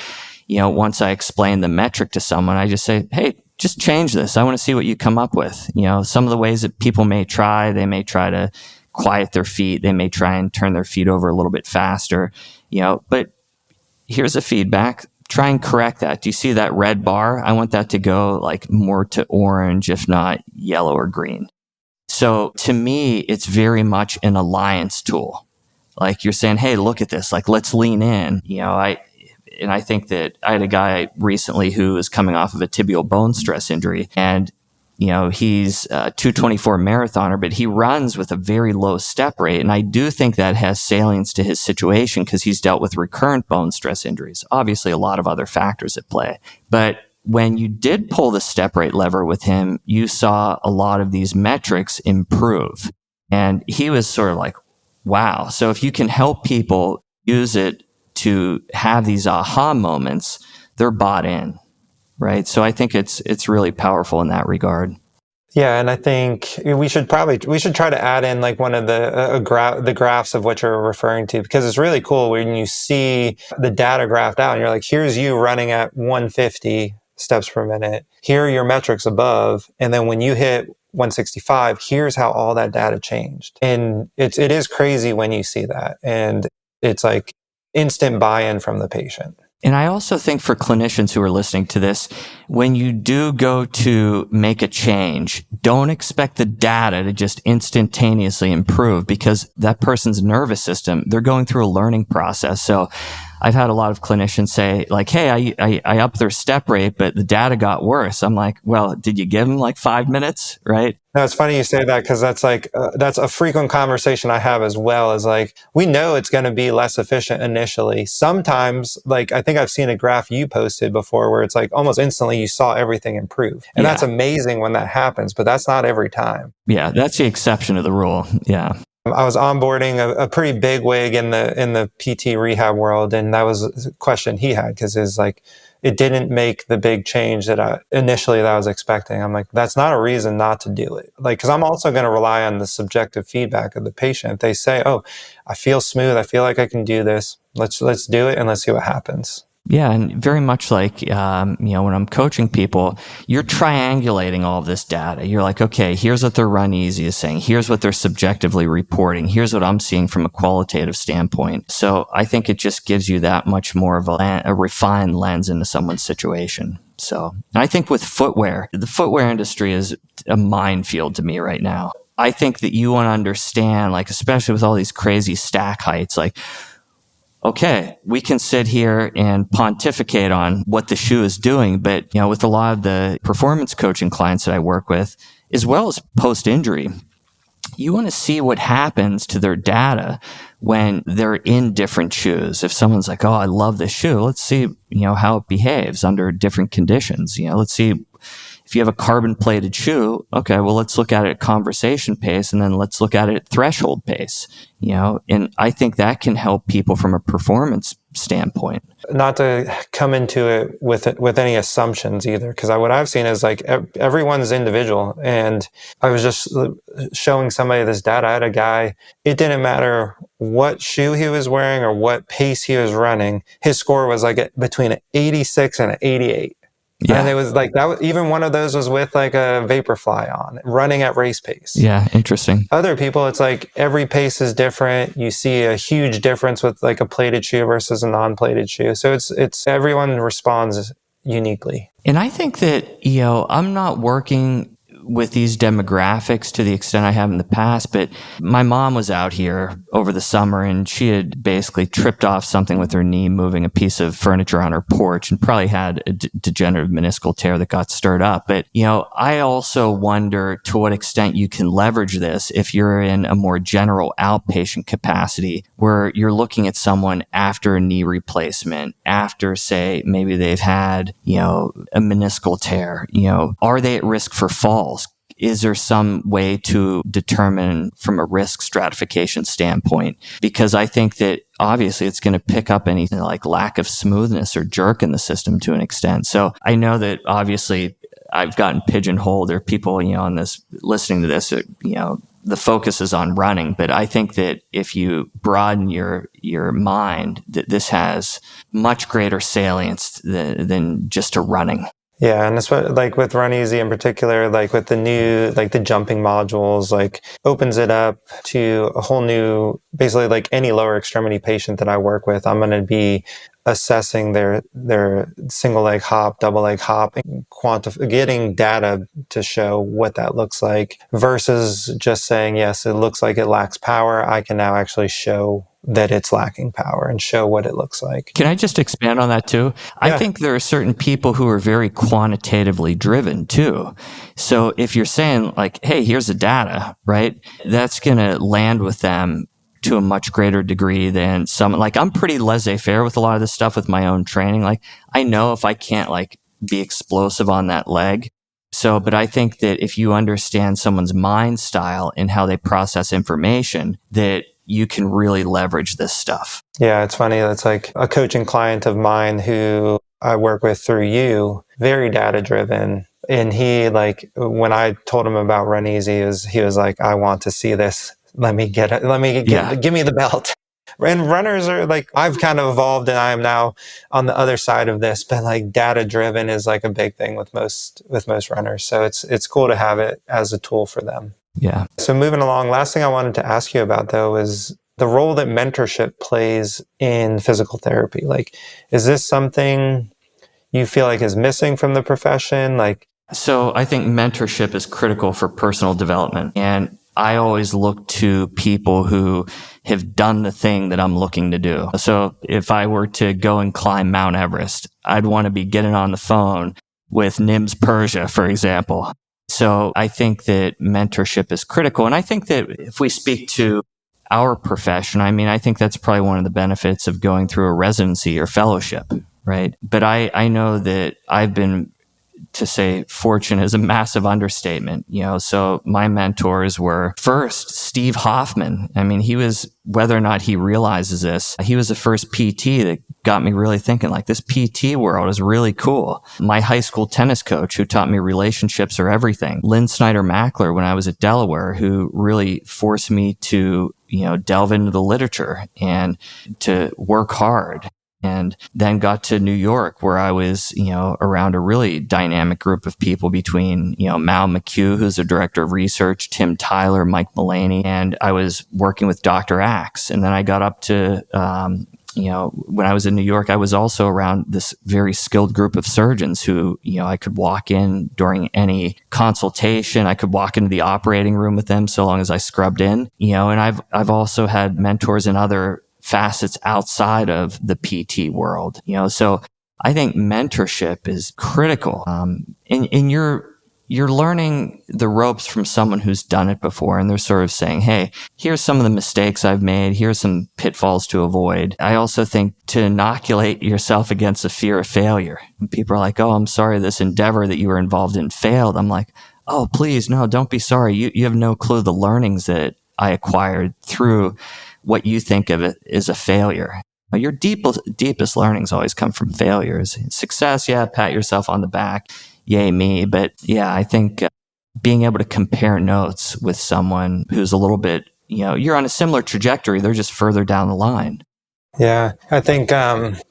once I explain the metric to someone, I just say, hey, just change this. I want to see what you come up with. Some of the ways that people may try, they may try to quiet their feet. They may try and turn their feet over a little bit faster, but here's a feedback. Try and correct that. Do you see that red bar? I want that to go like more to orange, if not yellow or green. So to me, it's very much an alliance tool. Like you're saying, hey, look at this. Like, let's lean in. I think that I had a guy recently who was coming off of a tibial bone stress injury, and he's a 224 marathoner, but he runs with a very low step rate. And I do think that has salience to his situation because he's dealt with recurrent bone stress injuries. Obviously, a lot of other factors at play. But when you did pull the step rate lever with him, you saw a lot of these metrics improve. And he was sort of like, wow. So if you can help people use it to have these aha moments, they're bought in. Right. So I think it's really powerful in that regard. Yeah, and I think we should try to add in like one of the graphs of what you're referring to, because it's really cool when you see the data graphed out and you're like, here's you running at 150 steps per minute. here are your metrics above. And then when you hit 165, here's how all that data changed. And it is crazy when you see that. And it's like instant buy-in from the patient. And I also think for clinicians who are listening to this, when you do go to make a change, don't expect the data to just instantaneously improve, because that person's nervous system, they're going through a learning process. So I've had a lot of clinicians say like, hey, I upped their step rate, but the data got worse. I'm like, well, did you give them like 5 minutes? Right. No, it's funny you say that, because that's like, that's a frequent conversation I have as well, is like, we know it's going to be less efficient initially. Sometimes, like, I think I've seen a graph you posted before where it's like almost instantly you saw everything improve. And that's amazing when that happens, but that's not every time. Yeah, that's the exception to the rule. Yeah. I was onboarding a pretty big wig in the PT rehab world, and that was a question he had, because it's like, it didn't make the big change that I was expecting. I'm like, that's not a reason not to do it. Like, because I'm also going to rely on the subjective feedback of the patient. If they say, "Oh, I feel smooth. I feel like I can do this. Let's do it, and let's see what happens." Yeah, and very much like, when I'm coaching people, you're triangulating all of this data. You're like, okay, here's what their Run Easy is saying. Here's what they're subjectively reporting. Here's what I'm seeing from a qualitative standpoint. So I think it just gives you that much more of a refined lens into someone's situation. So I think with footwear, the footwear industry is a minefield to me right now. I think that you want to understand, like, especially with all these crazy stack heights, like, okay, we can sit here and pontificate on what the shoe is doing, but with a lot of the performance coaching clients that I work with, as well as post-injury, you want to see what happens to their data when they're in different shoes. If someone's like, "Oh, I love this shoe," let's see, how it behaves under different conditions. Let's see. If you have a carbon plated shoe, okay, well, let's look at it at conversation pace, and then let's look at it at threshold pace, and I think that can help people from a performance standpoint. Not to come into it with any assumptions either, because what I've seen is like everyone's individual. And I was just showing somebody this data. I had a guy, it didn't matter what shoe he was wearing or what pace he was running. His score was like between an 86 and an 88. Yeah. And it was like even one of those was with like a Vaporfly on, running at race pace. Yeah, interesting. Other people, it's like every pace is different. You see a huge difference with like a plated shoe versus a non-plated shoe. So it's everyone responds uniquely. And I think that, I'm not working with these demographics to the extent I have in the past, but my mom was out here over the summer and she had basically tripped off something with her knee moving a piece of furniture on her porch and probably had a degenerative meniscal tear that got stirred up. But, I also wonder to what extent you can leverage this if you're in a more general outpatient capacity where you're looking at someone after a knee replacement, after, say, maybe they've had, a meniscal tear, are they at risk for falls? Is there some way to determine from a risk stratification standpoint? Because I think that obviously it's going to pick up anything like lack of smoothness or jerk in the system to an extent. So I know that obviously I've gotten pigeonholed, or people, on this listening to this, the focus is on running, but I think that if you broaden your mind, that this has much greater salience than just a running. Yeah, and that's what, like with Run Easy in particular, like with the new, like the jumping modules, like opens it up to a whole new, basically like any lower extremity patient that I work with, I'm going to be assessing their single leg hop, double leg hop, and getting data to show what that looks like versus just saying, yes, it looks like it lacks power. I can now actually show that it's lacking power and show what it looks like. Can I just expand on that too? Yeah. I think there are certain people who are very quantitatively driven too. So if you're saying like, hey, here's the data, right? That's going to land with them to a much greater degree than some, like I'm pretty laissez-faire with a lot of this stuff with my own training. Like I know if I can't like be explosive on that leg. So, but I think that if you understand someone's mind style and how they process information, that you can really leverage this stuff. Yeah, it's funny. It's like a coaching client of mine who I work with through you, very data driven. And he, like, when I told him about Run Easy, he was like, I want to see this. Let me get it. Give me the belt. And runners are like, I've kind of evolved and I am now on the other side of this, but like data driven is like a big thing with most runners. So it's cool to have it as a tool for them. Yeah. So moving along, last thing I wanted to ask you about though is the role that mentorship plays in physical therapy. Like, is this something you feel like is missing from the profession? So I think mentorship is critical for personal development. And I always look to people who have done the thing that I'm looking to do. So if I were to go and climb Mount Everest, I'd want to be getting on the phone with Nims Persia, for example. So I think that mentorship is critical. And I think that if we speak to our profession, I think that's probably one of the benefits of going through a residency or fellowship, right? But I know that I've been, to say fortunate is a massive understatement, so my mentors were first Steve Hoffman. He was, whether or not he realizes this, he was the first PT that got me really thinking like this PT world is really cool. My high school tennis coach who taught me relationships are everything. Lynn Snyder Mackler when I was at Delaware, who really forced me to, delve into the literature and to work hard. And then got to New York where I was, around a really dynamic group of people between, Mal McHugh, who's the director of research, Tim Tyler, Mike Mullaney, and I was working with Dr. Axe. And then I got up to, when I was in New York, I was also around this very skilled group of surgeons who, I could walk in during any consultation. I could walk into the operating room with them so long as I scrubbed in, and I've also had mentors in other facets outside of the PT world, so I think mentorship is critical. In you're learning the ropes from someone who's done it before, and they're sort of saying, hey, here's some of the mistakes I've made. Here's some pitfalls to avoid. I also think to inoculate yourself against the fear of failure. When people are like, oh, I'm sorry, this endeavor that you were involved in failed. I'm like, oh, please, no, don't be sorry. You have no clue the learnings that I acquired through what you think of it as a failure. Your deepest learnings always come from failures. Success, yeah, pat yourself on the back, yay me. But yeah, I think being able to compare notes with someone who's a little bit, you're on a similar trajectory, they're just further down the line. Yeah, I think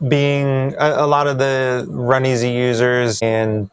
being a lot of the Run Easy users and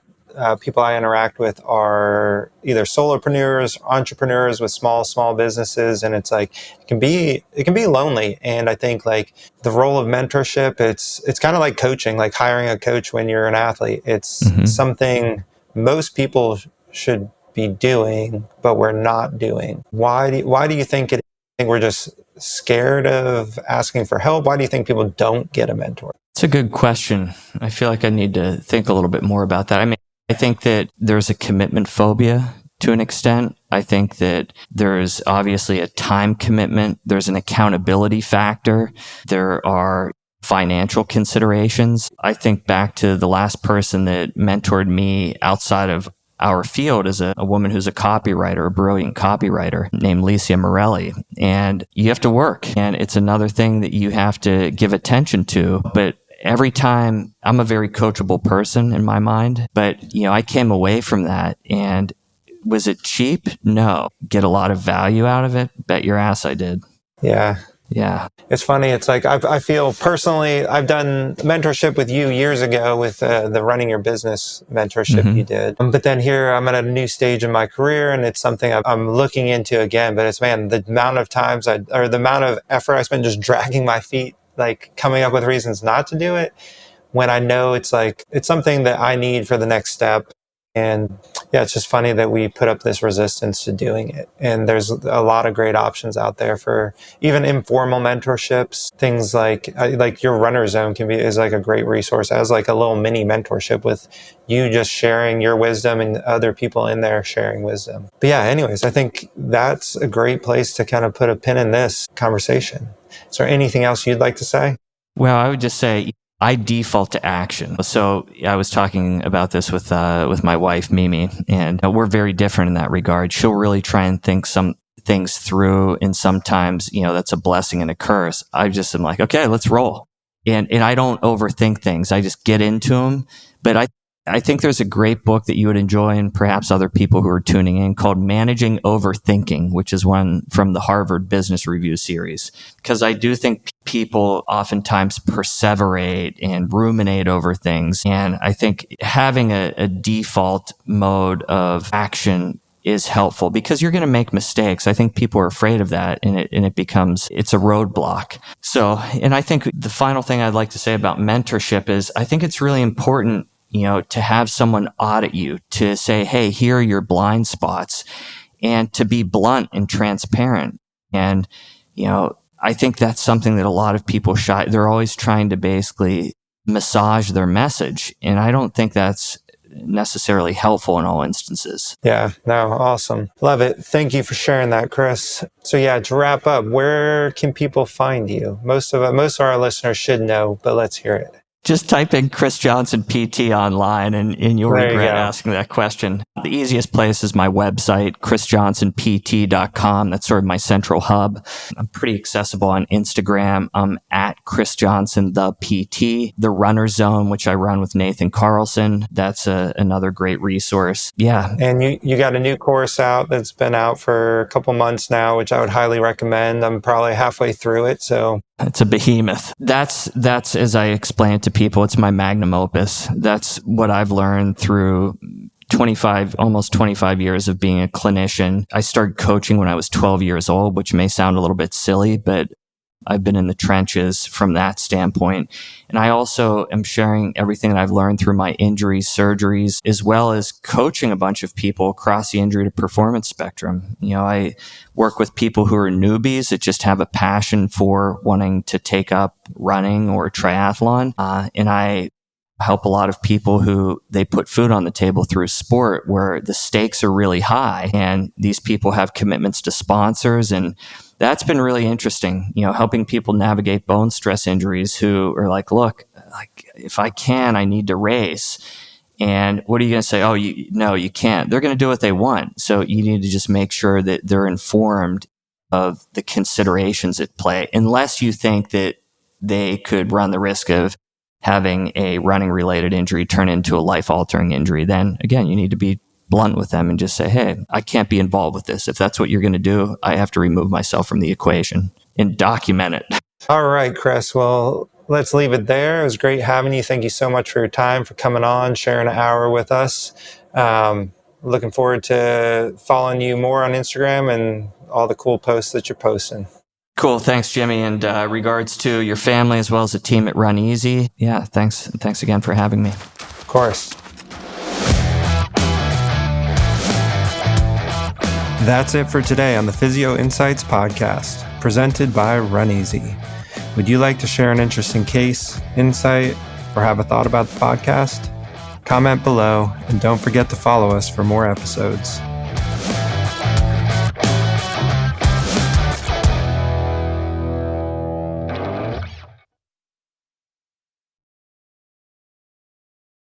people I interact with are either solopreneurs, entrepreneurs with small businesses, and it's like it can be lonely. And I think like the role of mentorship, it's kind of like coaching, like hiring a coach when you're an athlete. It's something most people should be doing, but we're not doing. Why do you think it? I think we're just scared of asking for help. Why do you think people don't get a mentor? It's a good question. I feel like I need to think a little bit more about that. I think that there's a commitment phobia to an extent. I think that there's obviously a time commitment. There's an accountability factor. There are financial considerations. I think back to the last person that mentored me outside of our field is a woman who's a copywriter, a brilliant copywriter named Licia Morelli. And you have to work. And it's another thing that you have to give attention to. But every time, I'm a very coachable person in my mind, but I came away from that, and was it cheap? No. Get a lot of value out of it? Bet your ass I did. Yeah. It's funny. It's like I feel personally, I've done mentorship with you years ago with the Running Your Business mentorship you did. But then here I'm at a new stage in my career, and it's something I'm looking into again. But it's, the amount of times the amount of effort I spend just dragging my feet, like coming up with reasons not to do it, when I know it's something that I need for the next step. And yeah, it's just funny that we put up this resistance to doing it. And there's a lot of great options out there for even informal mentorships. Things like your Runner Zone is like a great resource as like a little mini mentorship with you just sharing your wisdom and other people in there sharing wisdom. But yeah, anyways, I think that's a great place to kind of put a pin in this conversation. Is there anything else you'd like to say? Well, I would just say I default to action. So I was talking about this with my wife, Mimi, and we're very different in that regard. She'll really try and think some things through, and sometimes, that's a blessing and a curse. I just am like, okay, let's roll. And I don't overthink things. I just get into them. But I think there's a great book that you would enjoy, and perhaps other people who are tuning in, called Managing Overthinking, which is one from the Harvard Business Review series. Because I do think people oftentimes perseverate and ruminate over things. And I think having a default mode of action is helpful, because you're going to make mistakes. I think people are afraid of that, and it's a roadblock. So, and I think the final thing I'd like to say about mentorship is I think it's really important, to have someone audit you, to say, hey, here are your blind spots, and to be blunt and transparent. And, I think that's something that a lot of people they're always trying to basically massage their message. And I don't think that's necessarily helpful in all instances. Yeah, no, awesome. Love it. Thank you for sharing that, Chris. So yeah, to wrap up, where can people find you? Most of our listeners should know, but let's hear it. Just type in Chris Johnson PT online and you'll regret asking that question. The easiest place is my website, chrisjohnsonpt.com. That's sort of my central hub. I'm pretty accessible on Instagram. I'm at Chris Johnson, the PT. The Runner Zone, which I run with Nathan Carlson. That's another great resource. Yeah. And you got a new course out that's been out for a couple months now, which I would highly recommend. I'm probably halfway through it, so... It's a behemoth. That's as I explain it to people, it's my magnum opus. That's what I've learned through almost 25 years of being a clinician. I started coaching when I was 12 years old, which may sound a little bit silly, but I've been in the trenches from that standpoint. And I also am sharing everything that I've learned through my injuries, surgeries, as well as coaching a bunch of people across the injury to performance spectrum. I work with people who are newbies that just have a passion for wanting to take up running or triathlon. And I help a lot of people who they put food on the table through sport where the stakes are really high, and these people have commitments to sponsors, and that's been really interesting, helping people navigate bone stress injuries who are like, look, if I can, I need to race. And what are you going to say? Oh, no, you can't. They're going to do what they want. So you need to just make sure that they're informed of the considerations at play, unless you think that they could run the risk of having a running related injury turn into a life altering injury. Then again, you need to be blunt with them and just say, hey, I can't be involved with this. If that's what you're going to do, I have to remove myself from the equation and document it. All right, Chris. Well, let's leave it there. It was great having you. Thank you so much for your time, for coming on, sharing an hour with us. Looking forward to following you more on Instagram and all the cool posts that you're posting. Cool. Thanks, Jimmy. And regards to your family as well as the team at Run Easy. Yeah, thanks again for having me. Of course. That's it for today on the Physio Insights podcast, presented by Run Easy. Would you like to share an interesting case, insight, or have a thought about the podcast? Comment below, and don't forget to follow us for more episodes.